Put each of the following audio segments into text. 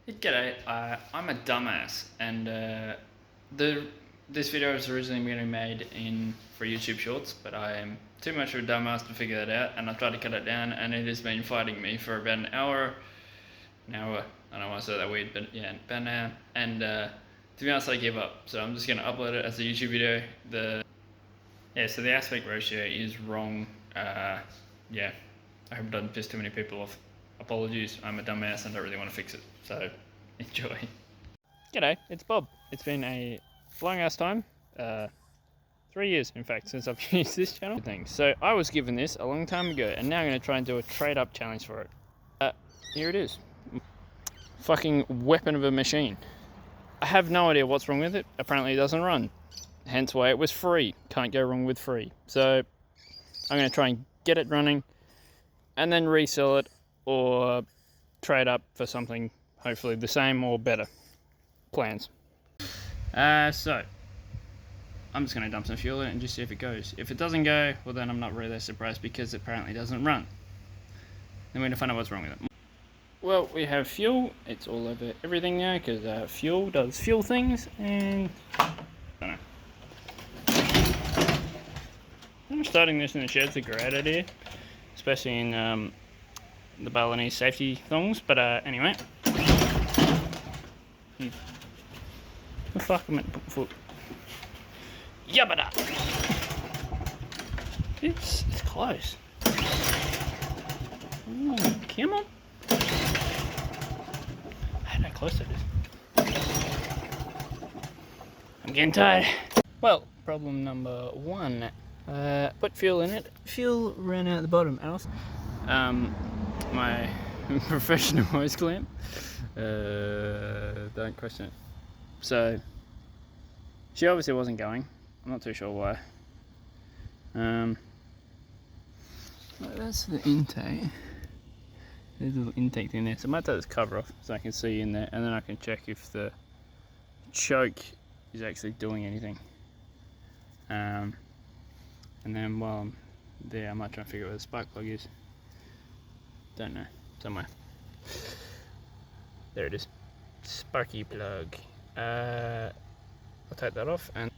G'day, I'm a dumbass, and this video was originally going to be made for YouTube Shorts, but I am too much of a dumbass to figure that out, and I tried to cut it down, and it has been fighting me for about an hour. I don't know why I said that weird, but yeah, about an hour. And to be honest, I give up, so I'm just going to upload it as a YouTube video. So the aspect ratio is wrong. Yeah, I hope it doesn't piss too many people off. Apologies, I'm a dumbass and don't really want to fix it, so enjoy. G'day, it's Bob. It's been a long ass time, 3 years in fact, since I've used this channel. So I was given this a long time ago, and now I'm going to try and do a trade up challenge for it. Here it is. Fucking weapon of a machine. I have no idea what's wrong with it. Apparently it doesn't run. Hence why it was free. Can't go wrong with free. So I'm going to try and get it running and then resell it or trade up for something hopefully the same or better. Plans. So I'm just going to dump some fuel in it and just see if it goes. If it doesn't go, well then I'm not really that surprised because it apparently doesn't run. Then we're going to find out what's wrong with it. Well, we have fuel. It's all over everything now because fuel does fuel things, and I don't know. I'm starting this in the shed's a great idea, especially in the Balinese safety thongs. But anyway, the fuck am I put foot? Yabba! It's close. Oh, come on! How close it is. I'm getting tired. Well, problem number one. Put fuel in it. Fuel ran out the bottom. Else, my professional hose clamp. Don't question it. So she obviously wasn't going. I'm not too sure why. That's the intake. There's a little intake in there. So I might take this cover off so I can see in there, and then I can check if the choke is actually doing anything. And then while I'm there, I might try and figure out where the spark plug is. Don't know. Somewhere. There it is. Sparky plug. I'll take that off, and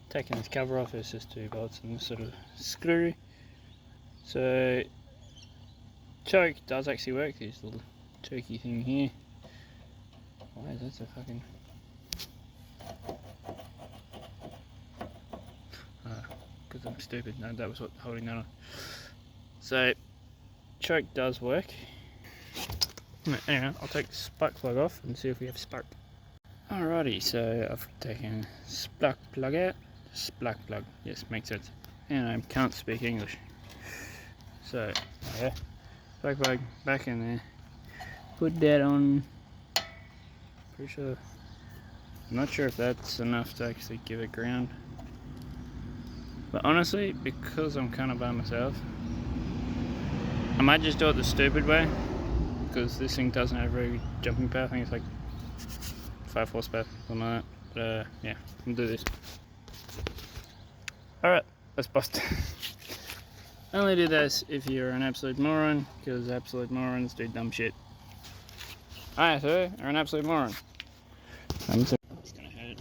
taking this cover off, it's just 2 bolts and this sort of screw. So choke does actually work. This little chokey thing here. Why is that so fucking... because I'm stupid. No, that was what holding that on. So choke does work. Anyway, I'll take the spark plug off and see if we have spark. Alrighty, so I've taken spark plug out. Spark plug, yes, makes sense. And I can't speak English. So, yeah, spark plug back in there. Put that on. Pretty sure. I'm not sure if that's enough to actually give it ground. But honestly, because I'm kind of by myself, I might just do it the stupid way. Because this thing doesn't have a very good jumping power. I think it's like 5 horsepower, something like that. But yeah, I'll do this. Alright, let's bust. Only do this if you're an absolute moron, because absolute morons do dumb shit. I, sir, are an absolute moron. I'm sorry. It's gonna hurt.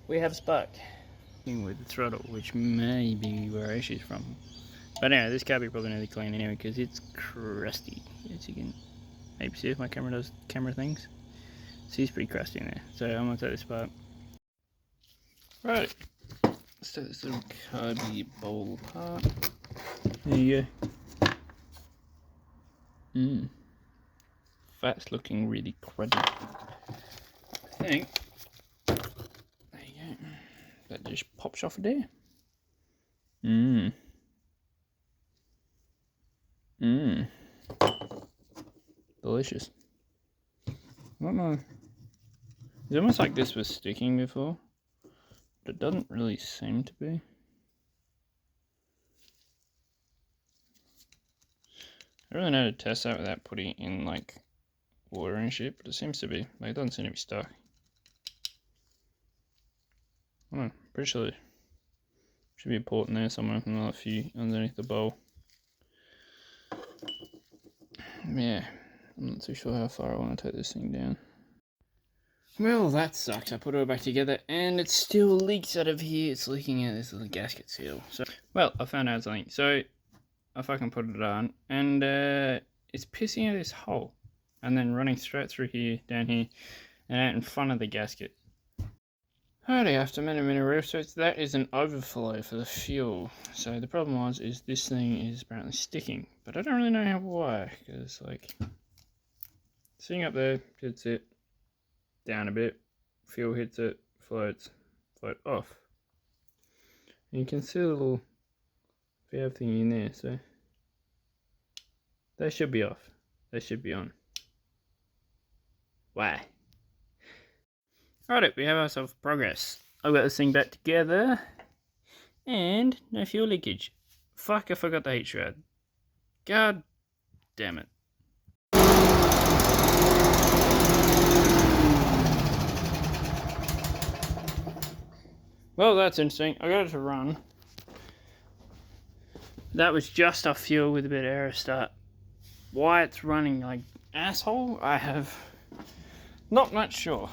We have spark with the throttle, which may be where our issue's from. But anyway, this can't be probably nearly clean anyway because it's crusty. As you can maybe see if my camera does camera things. See, it's pretty crusty in there. So I'm gonna take this apart. Right, let's take this little carby bowl apart. There you go. That's looking really cruddy. I think. There you go. That just pops off there. Delicious. I don't know. It's almost like this was sticking before, but it doesn't really seem to be. I don't really know how to test that without putting it in like water and shit, but it seems to be. Like, it doesn't seem to be stuck. I don't know, pretty sure there should be a port in there somewhere, and a few underneath the bowl. yeah, I'm not too sure how far I want to take this thing down. Well, that sucks. I put it all back together and it still leaks out of here. It's leaking out this little gasket seal. So, well, I found out something. So, I fucking put it on and it's pissing out this hole and then running straight through here, down here, and out in front of the gasket. Alrighty, after many research, that is an overflow for the fuel. So the problem is this thing is apparently sticking, but I don't really know why, because like, sitting up there, hits it, down a bit, fuel hits it, float off. And you can see the little valve thing in there, so they should be off. They should be on. Why? Alright, we have ourselves progress. I've got this thing back together, and no fuel leakage. Fuck, I forgot the heat shroud. God damn it. Well, that's interesting. I got it to run. That was just off fuel with a bit of air start. Why it's running like asshole, I have not much sure.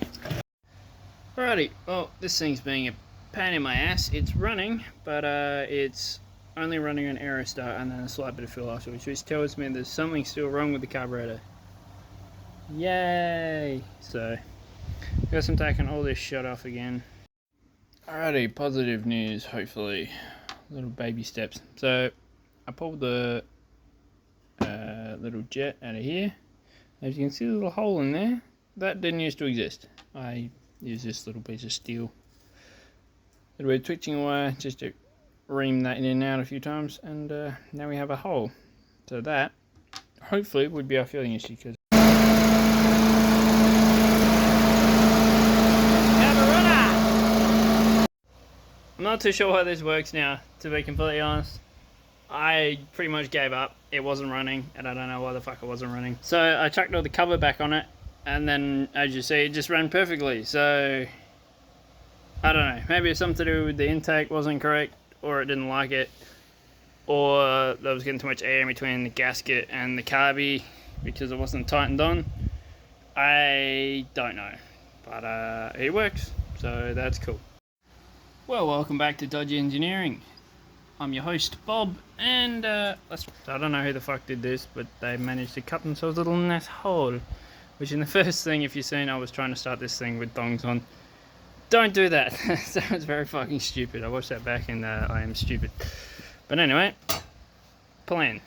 Alrighty, well, this thing's being a pain in my ass. It's running, but it's only running on air start and then a slight bit of fuel afterwards, which tells me there's something still wrong with the carburetor. Yay! So, guess I'm taking all this shit off again. Alrighty, positive news, hopefully. Little baby steps. So, I pulled the little jet out of here. As you can see, the little hole in there, that didn't used to exist. I used this little piece of steel. A little bit of twitching wire, just to ream that in and out a few times, and now we have a hole. So that, hopefully, would be our fueling issue, because I'm not too sure how this works now, to be completely honest. I pretty much gave up. It wasn't running, and I don't know why the fuck it wasn't running. So I chucked all the cover back on it, and then, as you see, it just ran perfectly. So, I don't know. Maybe it's something to do with the intake wasn't correct, or it didn't like it, or there was getting too much air in between the gasket and the carby because it wasn't tightened on. I don't know, but it works, so that's cool. Well, welcome back to Dodgy Engineering. I'm your host, Bob, and I don't know who the fuck did this, but they managed to cut themselves a little nice hole, which in the first thing, if you've seen, I was trying to start this thing with thongs on. Don't do that. That was very fucking stupid. I watched that back and I am stupid. But anyway, plan.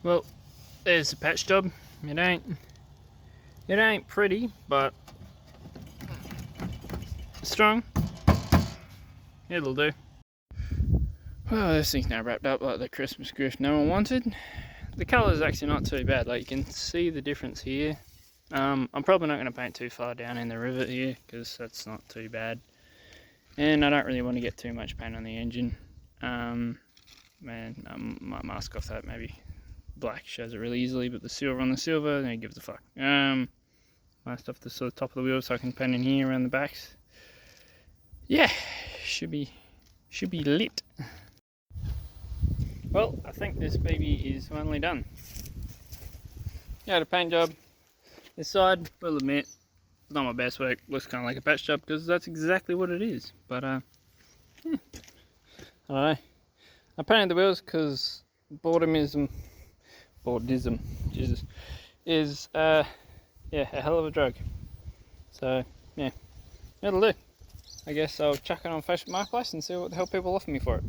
Well, there's the patch job. It ain't pretty, but strong. It'll do. Well, this thing's now wrapped up like the Christmas gift no one wanted. The colour is actually not too bad. Like, you can see the difference here. I'm probably not going to paint too far down in the rivet here, because that's not too bad. And I don't really want to get too much paint on the engine. Man, I might mask off that. Maybe black shows it really easily, but the silver on the silver, then it gives a fuck. Masked off the sort of top of the wheel so I can paint in here around the backs. Yeah, should be lit. Well, I think this baby is finally done. Yeah, the paint job. This side, will admit, it's not my best work. Looks kind of like a patch job because that's exactly what it is. But yeah. I don't know. I painted the wheels because boredom, Jesus, is yeah, a hell of a drug. So yeah, it'll do. I guess I'll chuck it on Facebook Marketplace and see what the hell people offer me for it.